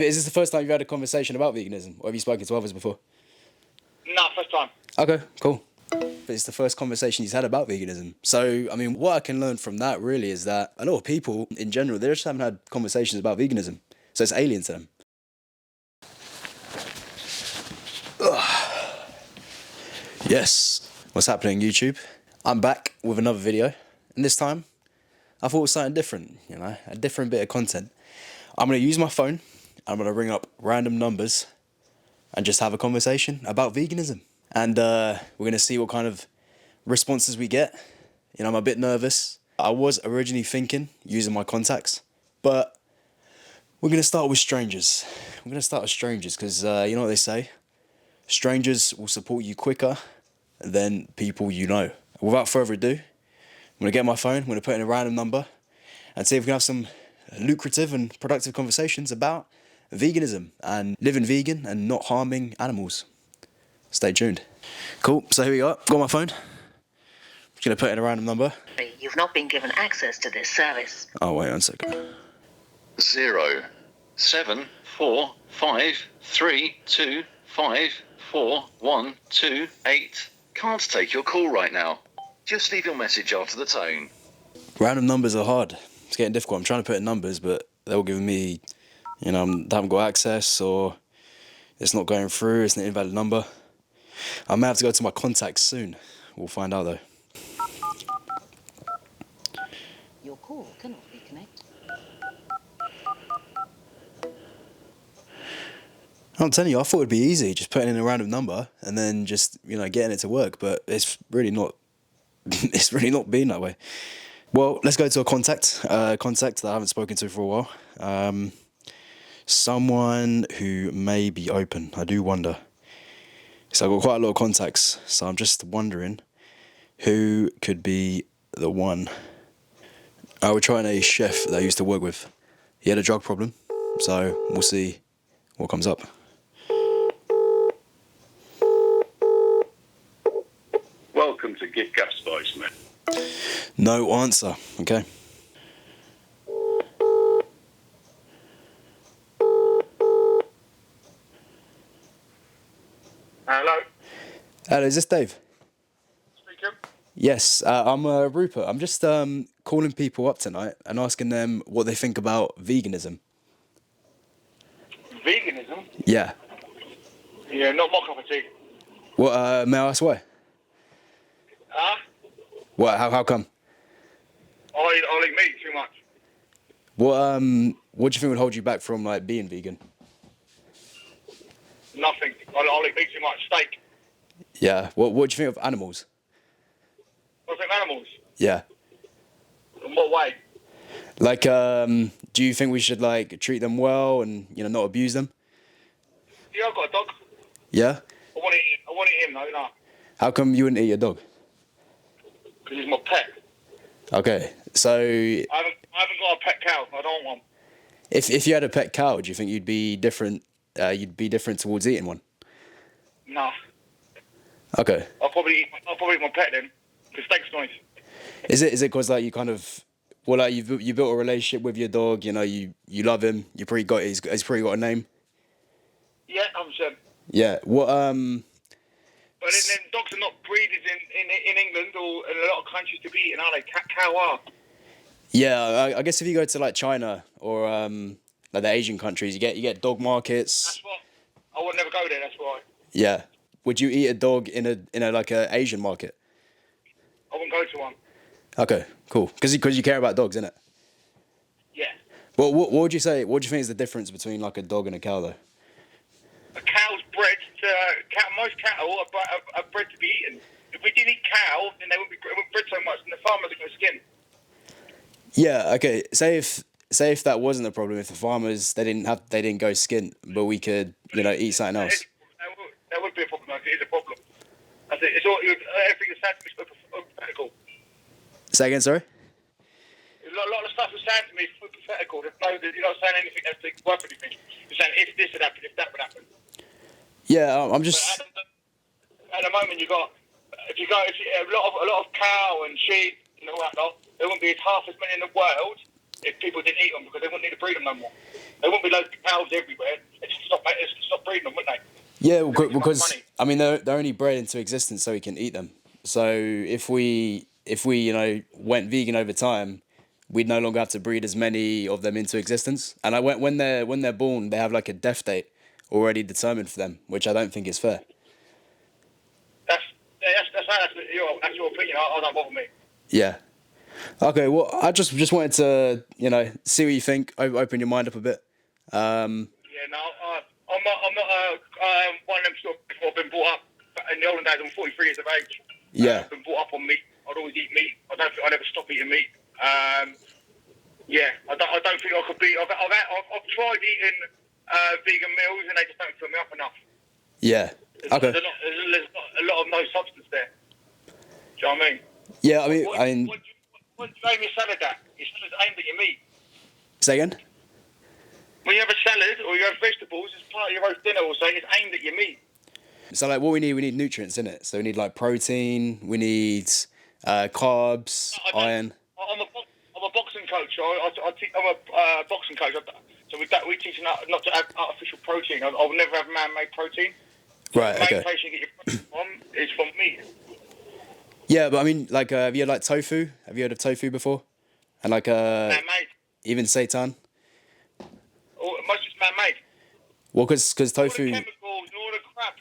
Is this the first time you've had a conversation about veganism, or have you spoken to others before? No, first time. Okay, cool. It's the first conversation he's had about veganism. So, I mean, what I can learn from that really is that a lot of people in general, they just haven't had conversations about veganism. So it's alien to them. Ugh. Yes. What's happening, YouTube? I'm back with another video. And this time, I thought it was something different, you know, a different bit of content. I'm going to use my phone. I'm going to ring up random numbers and just have a conversation about veganism. And we're going to see what kind of responses we get. You know, I'm a bit nervous. I was originally thinking using my contacts, but we're going to start with strangers. We're going to start with strangers because you know what they say? Strangers will support you quicker than people you know. Without further ado, I'm going to get my phone, I'm going to put in a random number and see if we can have some lucrative and productive conversations about veganism and living vegan and not harming animals. Stay tuned. Cool, so here we go. Got my phone. Just going to put in a random number. You've not been given access to this service. Oh, wait 1 second. 0 7 4 5 3 2 5 4 1 2 8. Can't take your call right now. Just leave your message after the tone. Random numbers are hard. It's getting difficult. I'm trying to put in numbers, but they're all giving me, you know, they haven't got access or it's not going through, it's an invalid number. I may have to go to my contacts soon. We'll find out though. Your call cannot be connected. I'm telling you, I thought it'd be easy, just putting in a random number and then just, you know, getting it to work, but it's really not. It's really not been that way. Well, let's go to a contact that I haven't spoken to for a while. Someone who may be open. I do wonder. So I've got quite a lot of contacts, so I'm just wondering who could be the one. I was trying a chef that I used to work with. He had a drug problem, so we'll see what comes up. Welcome to Gift Gap Spice, man. No answer, okay. Hello? Hello, is this Dave? Speaking. Yes, I'm Rupert. I'm just calling people up tonight and asking them what they think about veganism. Veganism? Yeah. Yeah, not my cup of tea. What, may I ask why? Huh? What, how come? I eat meat too much. What do you think would hold you back from, like, being vegan? Nothing. I eat meat too much. Steak. Yeah. What do you think of animals? I think animals. Yeah. In what way? Like, do you think we should, like, treat them well and, you know, not abuse them? Yeah, I've got a dog. Yeah? I want to eat him though, no. How come you wouldn't eat your dog? Because he's my pet. Okay, so I haven't got a pet cow. I don't want one. if you had a pet cow, do you think you'd be different? You'd be different towards eating one? No. Okay. I'll probably eat my pet then. Because steak's nice. Is it because like you kind of like you built a relationship with your dog? You know, you love him. You pretty got he's pretty got a name. Yeah, 100%. Yeah. What But then dogs are not breeded in England or in a lot of countries to be eaten, are they? Cow are. Yeah, I guess if you go to like China or like the Asian countries, you get dog markets. That's what. I would never go there. That's why. Yeah. Would you eat a dog in a like a Asian market? I wouldn't go to one. Okay, cool. Because you care about dogs, innit? Yeah. Well, what would you say? What do you think is the difference between like a dog and a cow, though? A cow's bred to most cattle are bred to be eaten. If we didn't eat cow, then they wouldn't bred so much, and the farmers are going to skin. Yeah. Okay. Say if that wasn't a problem, if the farmers they didn't go skint, but we could eat something else. That would be a problem. It is a problem. That's it. It's all everything is said to me is hypothetical. Say again, sorry. A lot of stuff is saying to me is hypothetical. You're not saying anything that's worth anything. You're saying if this would happen, if that would happen. Yeah, I'm just. At the moment, a lot of cow and sheep and all that lot. There wouldn't be half as many in the world if people didn't eat them because they wouldn't need to breed them no more. There wouldn't be loads of cows everywhere. It's stop breeding them, wouldn't they? Yeah, They make because money. I mean they're only bred into existence so we can eat them. So if we went vegan over time, we'd no longer have to breed as many of them into existence. And when they're born, they have like a death date already determined for them, which I don't think is fair. That's your opinion. I don't bother me. Yeah. Okay. Well, I just wanted to see what you think. Open your mind up a bit. Yeah, no, I'm not one of them sort of people I've been brought up in the olden days. I'm 43 years of age. Yeah. I've been brought up on meat. I'd always eat meat. I don't think I'd ever stop eating meat. Yeah, I don't think I could be. I've tried eating vegan meals and they just don't fill me up enough. Yeah. Okay. There's not a lot of no substance there. Do you know what I mean? Yeah. What do you aim your salad at? Your salad's aimed at your meat. Say again. When you have a salad or you have vegetables, it's part of your roast dinner or something. It's aimed at your meat. So like what we need nutrients in it. So we need like protein, we need carbs, iron. I'm a boxing coach. I'm a boxing coach. So we teach not to have artificial protein. I'll never have man-made protein. Right. The Okay. main place you get your protein from is from meat. Yeah, but I mean, like, have you had like tofu? Have you heard of tofu before? And like Man-made. even seitan. Most is man-made. Well, because All the tofu. chemicals and all the crap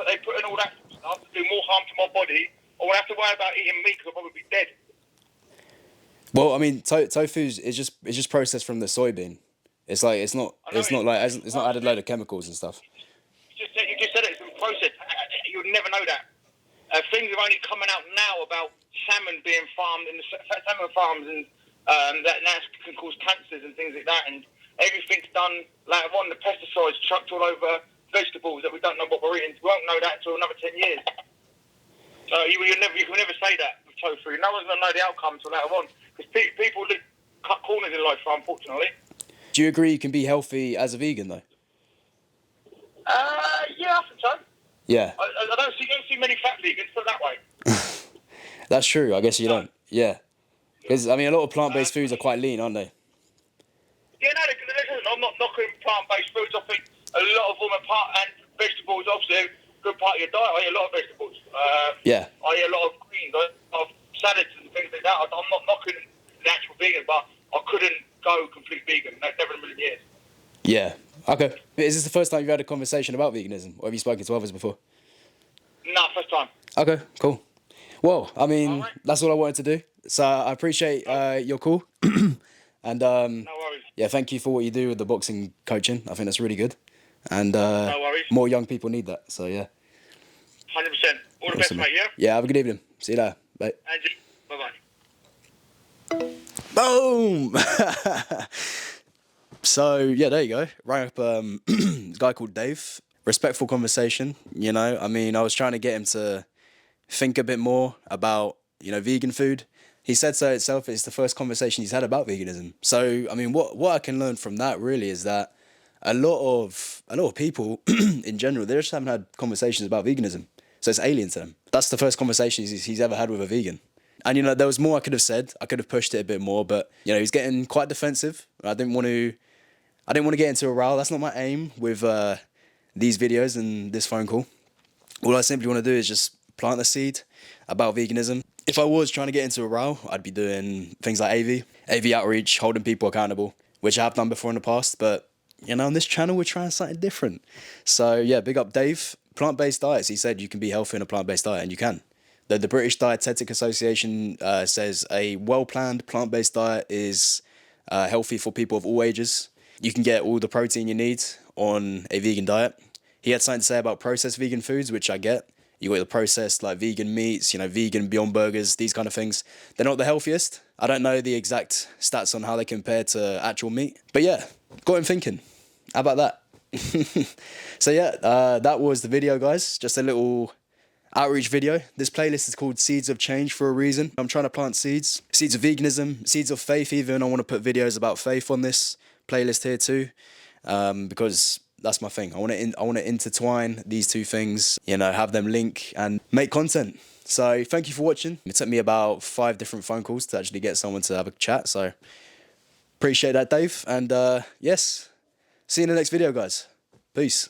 they put in all that stuff to do more harm to my body. I won't have to worry about eating meat because I'll probably be dead. Well, I mean, tofu is just processed from the soybean. It's like it's not added load of chemicals and stuff. You just said it's been processed. You would never know that. Things are only coming out now about salmon being farmed in the salmon farms, and that can cause cancers and things like that. And everything's done later on. The pesticides chucked all over vegetables that we don't know what we're eating. We won't know that until another 10 years. So you can never say that with tofu. No one's going to know the outcome until later on. Because people cut corners in life, unfortunately. Do you agree you can be healthy as a vegan though? Yeah, I think so. Yeah. I don't see many fat vegans, put it that way. That's true. I guess you don't. Yeah. Because I mean, a lot of plant-based foods are quite lean, aren't they? Yeah, no, listen, I'm not knocking plant-based foods. I think a lot of them and vegetables, obviously, a good part of your diet. I eat a lot of vegetables. Yeah. I eat a lot of greens, I eat a lot of salads and things like that. I'm not knocking the actual vegan, but I couldn't go complete vegan. That's never in a million years. Yeah. Okay. Is this the first time you've had a conversation about veganism, or have you spoken to others before? No, first time. Okay. Cool. Well, I mean, right. that's all I wanted to do. So I appreciate your call, and No worries. yeah, thank you for what you do with the boxing coaching. I think that's really good, and No worries. more young people need that. So yeah. 100%. All the best, Awesome, mate, yeah? Yeah. Have a good evening. See you later. Bye. Bye-bye. Boom. So yeah, there you go. Rang up this guy called Dave. Respectful conversation. I mean, I was trying to get him to think a bit more about vegan food. He said so itself. It's the first conversation he's had about veganism. So I mean, what I can learn from that really is that a lot of people in general, they just haven't had conversations about veganism. So it's alien to them. That's the first conversation he's ever had with a vegan. And there was more I could have said. I could have pushed it a bit more, but he's getting quite defensive. I didn't want to get into a row. That's not my aim with these videos and this phone call. All I simply want to do is just plant the seed about veganism. If I was trying to get into a row, I'd be doing things like AV outreach, holding people accountable, which I have done before in the past. But on this channel, we're trying something different. So yeah, big up Dave. Plant-based diets. He said you can be healthy on a plant-based diet, and you can. The British Dietetic Association says a well-planned plant-based diet is healthy for people of all ages. You can get all the protein you need on a vegan diet. He had something to say about processed vegan foods, which I get. You got the processed like vegan meats, vegan Beyond Burgers, these kind of things. They're not the healthiest. I don't know the exact stats on how they compare to actual meat. But yeah, got him thinking. How about that? So yeah, that was the video, guys. Just a little outreach video. This playlist is called Seeds of Change for a reason. I'm trying to plant seeds of veganism, seeds of faith even. I want to put videos about faith on this playlist here too, because that's my thing. I want to intertwine these two things, have them link and make content. So thank you for watching. It took me about 5 different phone calls to actually get someone to have a chat. So appreciate that, Dave. And yes, See you in the next video, guys. Peace.